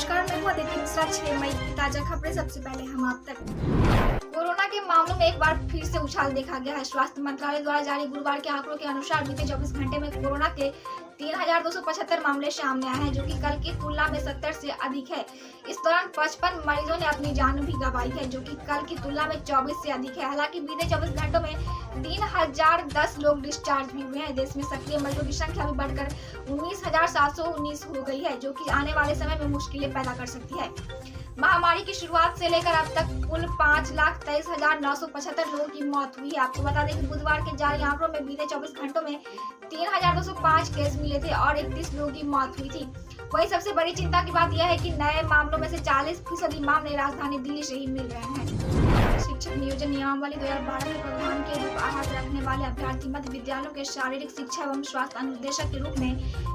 नमस्कार, मैं हूं अदिति मिश्रा। 6 मई की ताजा खबरें सबसे पहले हम आप तक। कोरोना के मामलों में एक बार फिर से उछाल देखा गया है। स्वास्थ्य मंत्रालय द्वारा जारी गुरुवार के आंकड़ों के अनुसार बीते 24 घंटे में कोरोना के 3,275 मामले सामने आए हैं, जो कि कल की तुलना में 70 से अधिक है। इस दौरान 55 मरीजों ने अपनी जान भी गंवाई है, जो कि कल की तुलना में 24 से अधिक है। हालांकि बीते 24 घंटों में 3,010 लोग डिस्चार्ज भी हुए हैं। देश में सक्रिय मरीजों की संख्या भी बढ़कर 19,719 हो गई है, जो कि आने वाले समय में मुश्किलें पैदा कर सकती है। महामारी की शुरुआत से लेकर अब तक कुल 5,23,975 लोगों की मौत हुई है। आपको बता दें कि बुधवार के जारी आंकड़ों में बीते 24 घंटों में 3,205 केस मिले थे और 31 लोगों की मौत हुई थी। वहीं सबसे बड़ी चिंता की बात यह है कि नए मामलों में से 40% मामले राजधानी दिल्ली से ही मिल रहे हैं। शिक्षक नियोजन नियमावली 2012 में प्रावधान के रूप आहत रखने वाले अभ्यर्थी मध्य विद्यालयों के शारीरिक शिक्षा एवं स्वास्थ्य अनुदेशक के रूप में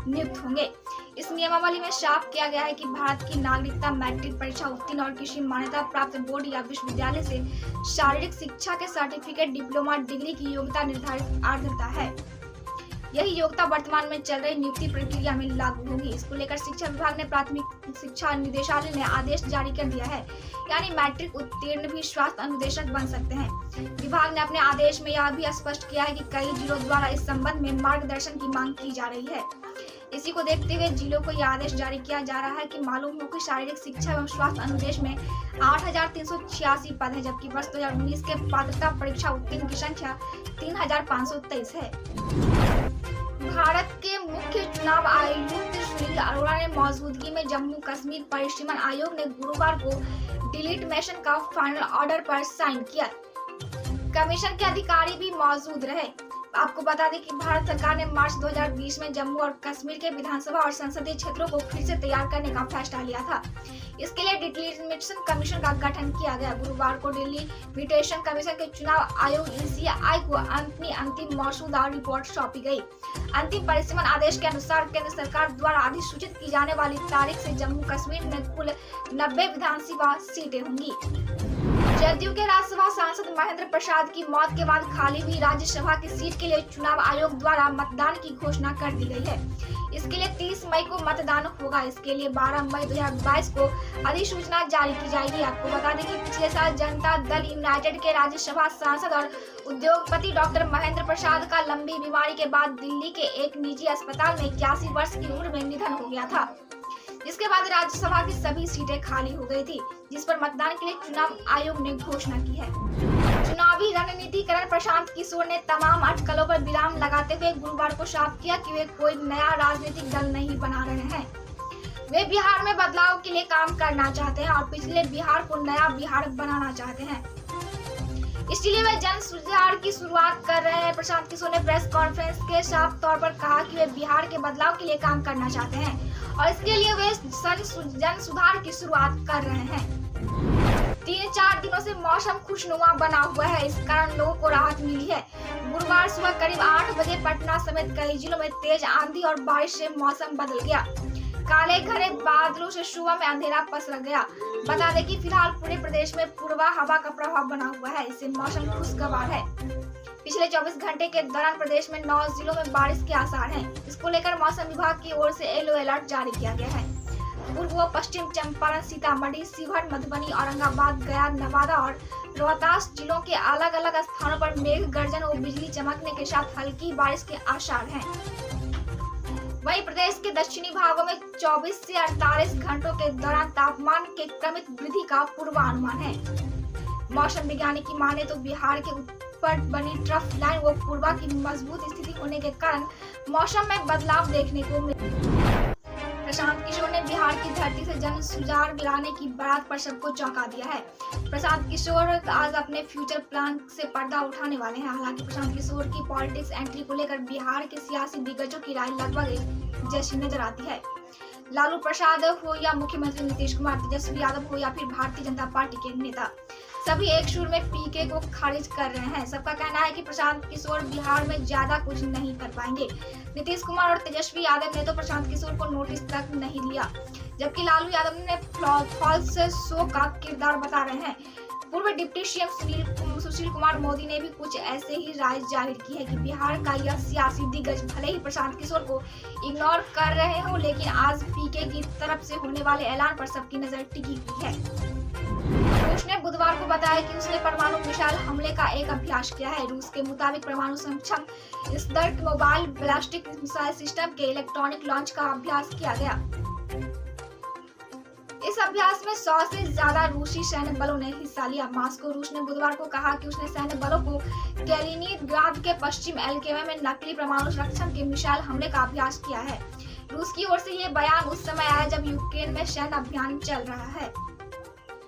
नियुक्त होंगे। इस नियमावली में साफ किया गया है कि भारत की नागरिकता, मैट्रिक परीक्षा उत्तीर्ण और किसी मान्यता प्राप्त बोर्ड या विश्वविद्यालय से शारीरिक शिक्षा के सर्टिफिकेट, डिप्लोमा डिग्री की योग्यता निर्धारित आर्द्रता है। यही योग्यता वर्तमान में चल रही नियुक्ति प्रक्रिया में लागू होगी। इसको लेकर शिक्षा विभाग ने प्राथमिक शिक्षा निदेशालय ने आदेश जारी कर दिया है, यानी मैट्रिक उत्तीर्ण भी स्वास्थ्य अनुदेशक बन सकते हैं। विभाग ने अपने आदेश में यह भी स्पष्ट किया है कि कई जिलों द्वारा इस संबंध में मार्गदर्शन की मांग की जा रही है। इसी को देखते हुए जिलों को यह आदेश जारी किया जा रहा है कि मालूम हो कि शारीरिक शिक्षा एवं स्वास्थ्य अनुदेश में 8,386 पद है, जबकि वर्ष 2019 के पात्रता परीक्षा उत्तीर्ण की संख्या 3,523 है। भारत के मुख्य चुनाव आयुक्त सुनील अरोड़ा ने मौजूदगी में जम्मू कश्मीर परिसीमन आयोग ने गुरुवार को डिलीटमेशन का फाइनल ऑर्डर पर साइन किया। कमीशन के अधिकारी भी मौजूद रहे। आपको बता दें कि भारत सरकार ने मार्च 2020 में जम्मू और कश्मीर के विधानसभा और संसदीय क्षेत्रों को फिर से तैयार करने का फैसला लिया था। इसके लिए डिलीटमेशन कमीशन का गठन किया गया। गुरुवार को डिलीटमेशन कमीशन के चुनाव आयोग ECI को अपनी अंतिम मौजूदा रिपोर्ट सौंपी गई। अंतिम परिसीमन आदेश के अनुसार केंद्र सरकार द्वारा अधिसूचित की जाने वाली तारीख से जम्मू कश्मीर में कुल 90 विधानसभा सीटें होंगी। जदयू के राज्यसभा सांसद महेंद्र प्रसाद की मौत के बाद खाली हुई राज्यसभा की सीट के लिए चुनाव आयोग द्वारा मतदान की घोषणा कर दी गई है। इसके लिए 30 मई को मतदान होगा। इसके लिए 12 मई 2022 को अधिसूचना जारी की जाएगी। आपको बता दें कि पिछले साल जनता दल यूनाइटेड के राज्यसभा सांसद और उद्योगपति डॉक्टर महेंद्र प्रसाद का लंबी बीमारी के बाद दिल्ली के एक निजी अस्पताल में 81 वर्ष की उम्र में निधन हो गया था, जिसके बाद राज्यसभा की सभी सीटें खाली हो गई थी, जिस पर मतदान के लिए चुनाव आयोग ने घोषणा की है। चुनावी रणनीतिकरण प्रशांत किशोर ने तमाम अटकलों पर विराम लगाते हुए गुरुवार को साफ किया कि वे कोई नया राजनीतिक दल नहीं बना रहे हैं। वे बिहार में बदलाव के लिए काम करना चाहते हैं और पिछले बिहार को नया बिहार बनाना चाहते हैं, इसलिए वे जन सुधार की शुरुआत कर रहे हैं। प्रशांत किशोर ने प्रेस कॉन्फ्रेंस के साफ तौर पर कहा कि वे बिहार के बदलाव के लिए काम करना चाहते हैं और इसके लिए वे जन सुधार की शुरुआत कर रहे हैं। 3-4 दिनों से मौसम खुशनुमा बना हुआ है, इस कारण लोगों को राहत मिली है। गुरुवार सुबह करीब 8 बजे पटना समेत कई जिलों में तेज आंधी और बारिश से मौसम बदल गया। काले घने बादलों से सुबह में अंधेरा पसर गया। बता दें कि फिलहाल पूरे प्रदेश में पूर्वा हवा का प्रभाव बना हुआ है, इससे मौसम खुशगवार है। पिछले 24 घंटे के दौरान प्रदेश में 9 जिलों में बारिश के आसार हैं। इसको लेकर मौसम विभाग की ओर से येलो अलर्ट जारी किया गया है। पूर्व व पश्चिम चंपारण, सीतामढ़ी, शिवहर, मधुबनी, औरंगाबाद, गया, नवादा और रोहतास जिलों के अलग अलग स्थानों पर मेघ गर्जन और बिजली चमकने के साथ हल्की बारिश के आसार हैं। वहीं प्रदेश के दक्षिणी भागों में 24 से 48 घंटों के दौरान तापमान के क्रमिक वृद्धि का पूर्वानुमान है। मौसम वैज्ञानिक की माने तो बिहार के ऊपर बनी ट्रफ लाइन व पूर्वा की मजबूत स्थिति होने के कारण मौसम में बदलाव देखने को मिला। प्रशांत किशोर ने बिहार की धरती से जन सुधार लाने की बात पर सबको चौंका दिया है। प्रशांत किशोर आज अपने फ्यूचर प्लान से पर्दा उठाने वाले हैं। हालांकि प्रशांत किशोर की पॉलिटिक्स एंट्री को लेकर बिहार के सियासी दिग्गजों की राय लगभग एक जैसी नजर आती है। लालू प्रसाद हो या मुख्यमंत्री नीतीश कुमार, तेजस्वी यादव हो या फिर भारतीय जनता पार्टी के नेता, सभी एक सुर में पीके को खारिज कर रहे हैं। सबका कहना है कि प्रशांत किशोर बिहार में ज्यादा कुछ नहीं कर पाएंगे। नीतीश कुमार और तेजस्वी यादव ने तो प्रशांत किशोर को नोटिस तक नहीं लिया, जबकि लालू यादव ने फॉल्स शो का किरदार बता रहे हैं। पूर्व डिप्टी सीएम सुशील कुमार मोदी ने भी कुछ ऐसे ही राय जाहिर की है कि बिहार का यह सियासी दिग्गज भले ही प्रशांत किशोर को इग्नोर कर रहे हो, लेकिन आज पीके की तरफ से होने वाले ऐलान पर सबकी नजर टिकी हुई है। रूस ने बुधवार को बताया कि उसने परमाणु मिसाइल हमले का एक अभ्यास किया है। रूस के मुताबिक परमाणु सक्षम स्तर मोबाइल बैलिस्टिक मिसाइल सिस्टम के इलेक्ट्रॉनिक लॉन्च का अभ्यास किया गया। इस अभ्यास में 100 से ज्यादा रूसी सैन्य बलों ने हिस्सा लिया। मॉस्को रूस ने बुधवार को कहा कि उसने सैन्य बलों को कैलिनिनग्राद के पश्चिम एलकेवे में नकली परमाणु सक्षम के मिसाइल हमले का अभ्यास किया है। रूस की ओर से ये बयान उस समय आया जब यूक्रेन में सैन्य अभियान चल रहा है।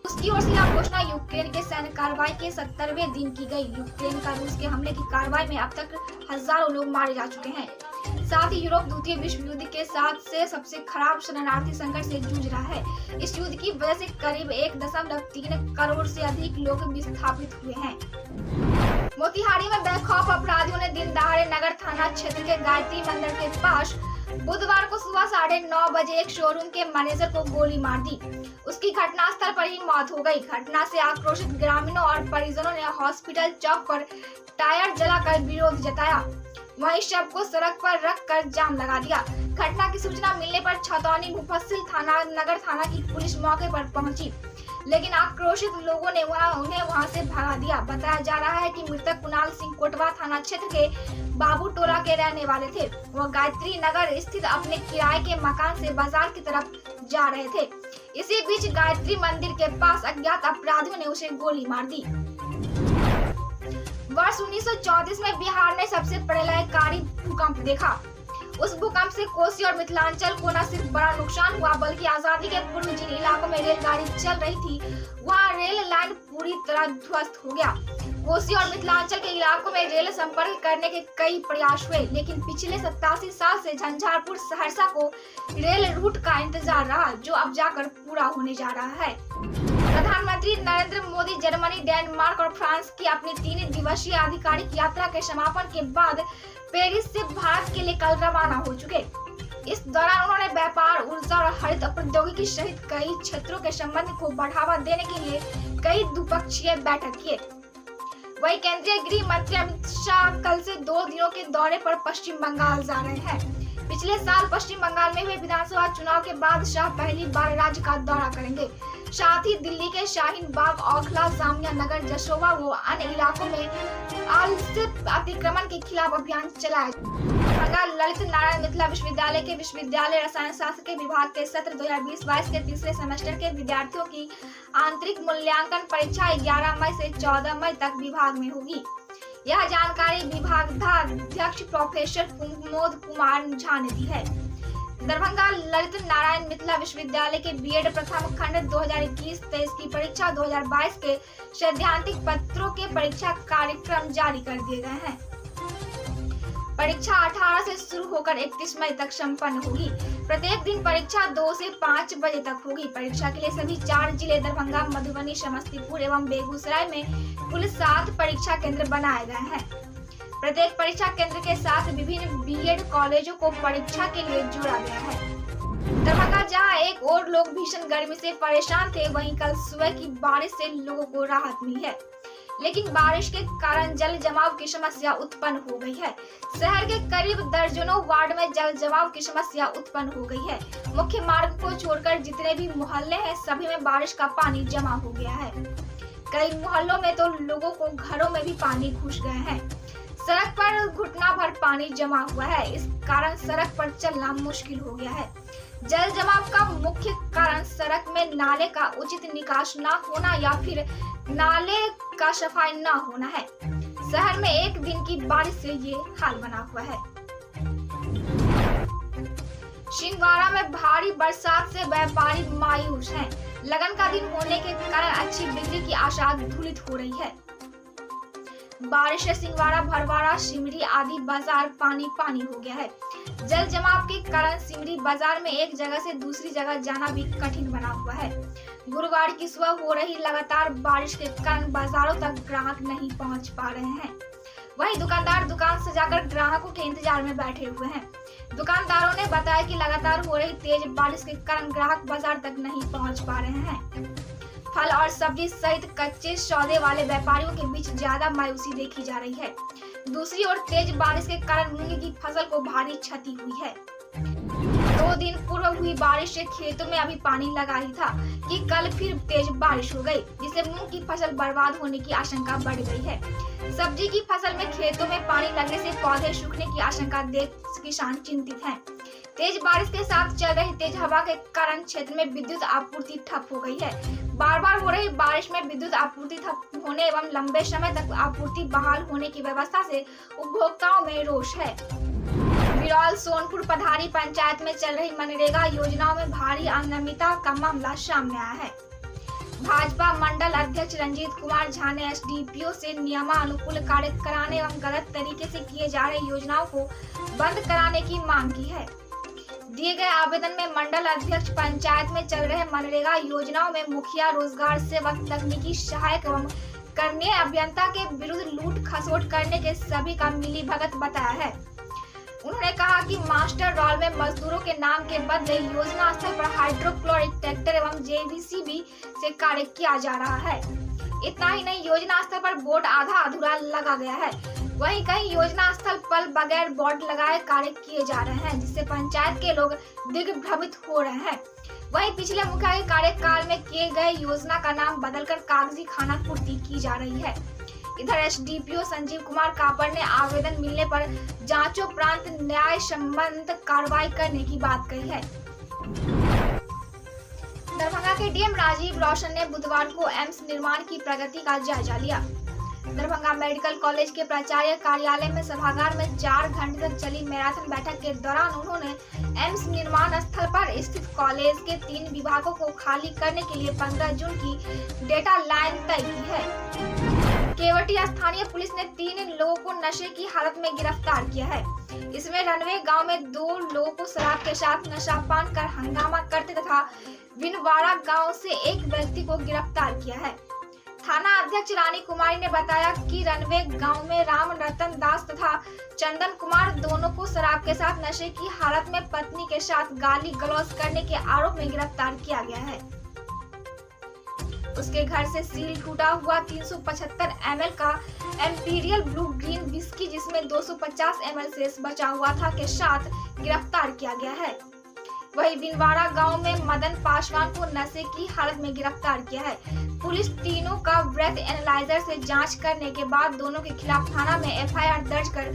उसकी ओर से यह घोषणा यूक्रेन के सैन्य कार्रवाई के 70वें दिन की गई। यूक्रेन का रूस के हमले की कार्रवाई में अब तक हजारों लोग मारे जा चुके हैं। साथ ही यूरोप द्वितीय विश्व युद्ध के साथ से सबसे खराब शरणार्थी संकट से जूझ रहा है। इस युद्ध की वजह से करीब 1.3 करोड़ से अधिक लोग विस्थापित हुए हैं। मोतिहारी में बेखौफ अपराधियों ने दिन दहाड़े नगर थाना क्षेत्र के गायत्री मंदिर के पास बुधवार को सुबह 9:30 बजे एक शोरूम के मैनेजर को गोली मार दी। उसकी घटनास्थल पर ही मौत हो गई। घटना से आक्रोशित ग्रामीणों और परिजनों ने हॉस्पिटल चौक पर टायर जलाकर विरोध जताया। वहीं शव को सड़क पर रखकर जाम लगा दिया। घटना की सूचना मिलने पर छतौनी मुफस्सिल थाना नगर थाना की पुलिस मौके पर पहुंची, लेकिन आक्रोशित लोगों ने उन्हें वहां से भगा दिया। बताया जा रहा है कि मृतक कुणाल सिंह कोटवा थाना क्षेत्र के बाबू टोला के रहने वाले थे। वह गायत्री नगर स्थित अपने किराए के मकान से बाजार की तरफ जा रहे थे। इसी बीच गायत्री मंदिर के पास अज्ञात अपराधियों ने उसे गोली मार दी। वर्ष 1934 में बिहार ने सबसे प्रलयकारी भूकंप देखा। उस भूकंप से कोसी और मिथिलांचल को न सिर्फ बड़ा नुकसान हुआ, बल्कि आजादी के पूर्व जिन इलाकों में रेलगाड़ी चल रही थी वहां रेल लाइन पूरी तरह ध्वस्त हो गया। कोसी और मिथिलांचल के इलाकों में रेल संपर्क करने के कई प्रयास हुए, लेकिन पिछले 87 साल से झंझारपुर सहरसा को रेल रूट का इंतजार रहा, जो अब जाकर पूरा होने जा रहा है। प्रधानमंत्री नरेंद्र मोदी जर्मनी, डेनमार्क और फ्रांस की अपनी 3 दिवसीय आधिकारिक यात्रा के समापन के बाद पेरिस से भारत के लिए कल रवाना हो चुके। इस दौरान उन्होंने व्यापार, ऊर्जा और हरित प्रौद्योगिकी सहित कई क्षेत्रों के संबंध को बढ़ावा देने के लिए कई द्विपक्षीय बैठक किए। वहीं केंद्रीय गृह मंत्री अमित शाह कल से 2 दिनों के दौरे पर पश्चिम बंगाल जा रहे हैं। पिछले साल पश्चिम बंगाल में हुए विधानसभा चुनाव के बाद शाह पहली बार राज्य का दौरा करेंगे। साथ ही दिल्ली के शाहीन बाग, औखला, जामिया नगर, जसोवा व अन्य इलाकों में आलसित अतिक्रमण के खिलाफ अभियान चलाया। ललित नारायण मिथिला विश्वविद्यालय के विश्वविद्यालय रसायन शास्त्र के विभाग के सत्र 2020-22 के तीसरे सेमेस्टर के विद्यार्थियों की आंतरिक मूल्यांकन परीक्षा 11 मई से 14 मई तक विभाग में होगी। यह जानकारी विभागाध्यक्ष प्रोफेसर कुमोद कुमार झा ने दी है। दरभंगा ललित नारायण मिथिला विश्वविद्यालय के बीएड प्रथम खंड 2021-23 की परीक्षा 2022 के सैद्धांतिक पत्रों के परीक्षा कार्यक्रम जारी कर दिए गए हैं। परीक्षा 18 से शुरू होकर 31 मई तक संपन्न होगी। प्रत्येक दिन परीक्षा 2 से 5 बजे तक होगी। परीक्षा के लिए सभी 4 जिले दरभंगा, मधुबनी, समस्तीपुर एवं बेगूसराय में कुल 7 परीक्षा केंद्र बनाए गए हैं। प्रत्येक परीक्षा केंद्र के साथ विभिन्न बीएड कॉलेजों को परीक्षा के लिए जोड़ा गया है। दरभंगा जहां एक और लोग भीषण गर्मी से परेशान थे, वहीं कल सुबह की बारिश से लोगों को राहत मिली है, लेकिन बारिश के कारण जल जमाव की समस्या उत्पन्न हो गई है। शहर के करीब दर्जनों वार्ड में जल जमाव की समस्या उत्पन्न हो गई है। मुख्य मार्ग को छोड़कर जितने भी मोहल्ले हैं, सभी में बारिश का पानी जमा हो गया है। कई मोहल्लों में तो लोगों को घरों में भी पानी घुस गए हैं। सड़क पर घुटना भर पानी जमा हुआ है। इस कारण सड़क पर चलना मुश्किल हो गया है। जल जमाव का मुख्य कारण सड़क में नाले का उचित निकास न होना या फिर नाले का सफाई न होना है। शहर में एक दिन की बारिश से ये हाल बना हुआ है। छिंदवाड़ा में भारी बरसात से व्यापारी मायूस हैं। लगन का दिन होने के कारण अच्छी बिक्री की आशा धूलित हो रही है। बारिश से सिंहवाड़ा, भरवाड़ा, सिमरी आदि बाजार पानी पानी हो गया है। जल जमाव के कारण सिमरी बाजार में एक जगह से दूसरी जगह जाना भी कठिन बना हुआ है। गुरुवार की सुबह हो रही लगातार बारिश के कारण बाजारों तक ग्राहक नहीं पहुंच पा रहे हैं। वहीं दुकानदार दुकान सजाकर ग्राहकों के इंतजार में बैठे हुए हैं। दुकानदारों ने बताया कि लगातार हो रही तेज बारिश के कारण ग्राहक बाजार तक नहीं पहुंच पा रहे हैं। फल और सब्जी सहित कच्चे सौदे वाले व्यापारियों के बीच ज्यादा मायूसी देखी जा रही है। दूसरी ओर तेज बारिश के कारण मूंग की फसल को भारी क्षति हुई है। 2 दिन पूर्व हुई बारिश से खेतों में अभी पानी लगा ही था कि कल फिर तेज बारिश हो गई, जिससे मूंग की फसल बर्बाद होने की आशंका बढ़ गई है। सब्जी की फसल में खेतों में पानी लगने से पौधे सूखने की आशंका देख किसान चिंतित हैं। तेज बारिश के साथ चल रही तेज हवा के कारण क्षेत्र में विद्युत आपूर्ति ठप हो गई है। बार बार हो रही बारिश में विद्युत आपूर्ति ठप होने एवं लंबे समय तक आपूर्ति बहाल होने की व्यवस्था से उपभोक्ताओं में रोष है। बिरौल सोनपुर पधारी पंचायत में चल रही मनरेगा योजनाओं में भारी अनियमितता का मामला सामने आया है। भाजपा मंडल अध्यक्ष रंजीत कुमार झा ने एसडीपीओ से नियमानुकूल कार्य कराने एवं गलत तरीके से किए जा रही योजनाओं को बंद कराने की मांग की है। दिए गए आवेदन में मंडल अध्यक्ष पंचायत में चल रहे मनरेगा योजनाओं में मुखिया, रोजगार सेवक, तकनीकी सहायक एवं कनीय अभियंता के विरुद्ध लूट खसोट करने के सभी का मिलीभगत बताया है। उन्होंने कहा कि मास्टर रोल में मजदूरों के नाम के बदले योजना स्थल पर हाइड्रोक्लोरिक ट्रैक्टर एवं जेसीबी से कार्य किया जा रहा है। इतना ही नहीं, योजना स्थल पर बोर्ड आधा अधूरा लगा गया है। वहीं कहीं योजना स्थल पर बगैर बोर्ड लगाए कार्य किए जा रहे हैं, जिससे पंचायत के लोग दिग्भ्रमित हो रहे हैं। वहीं पिछले मुखिया के कार्यकाल में किए गए योजना का नाम बदलकर कागजी खाना पूर्ति की जा रही है। इधर एसडीपीओ संजीव कुमार कापर ने आवेदन मिलने पर जांचोपरांत न्याय संबंध कार्रवाई करने की बात कही है। दरभंगा के डीएम राजीव रोशन ने बुधवार को एम्स निर्माण की प्रगति का जायजा लिया। दरभंगा मेडिकल कॉलेज के प्राचार्य कार्यालय में सभागार में 4 घंटे तक चली मैराथन बैठक के दौरान उन्होंने एम्स निर्माण स्थल पर स्थित कॉलेज के 3 विभागों को खाली करने के लिए 15 जून की डेटा लाइन तय की है। केवटी स्थानीय पुलिस ने 3 लोगों को नशे की हालत में गिरफ्तार किया है। इसमें रनवे गांव में 2 लोगों को शराब के साथ नशापान कर हंगामा करते तथा विनवाड़ा गांव से एक व्यक्ति को गिरफ्तार किया है। थाना अध्यक्ष रानी कुमारी ने बताया कि रनवे गांव में राम रतन दास तथा चंदन कुमार दोनों को शराब के साथ नशे की हालत में पत्नी के साथ गाली गलौज करने के आरोप में गिरफ्तार किया गया है। उसके घर से सील टूटा हुआ 375 ml का एम्पीरियल ब्लू ग्रीन विस्की, जिसमें 250 ml शेष बचा हुआ था, के साथ गिरफ्तार किया गया है। वहीं बिनवाड़ा गांव में मदन पासवान को नशे की हालत में गिरफ्तार किया है। पुलिस तीनों का ब्रेथ एनालाइजर से जांच करने के बाद दोनों के खिलाफ थाना में एफआईआर दर्ज कर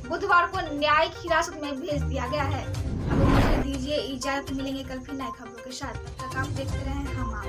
बुधवार को न्यायिक हिरासत में भेज दिया गया है। अब मुझे दीजिए इजाजत, मिलेंगे कल फिर नई खबरों के साथ। तब तक आप देखते रहें हम आप।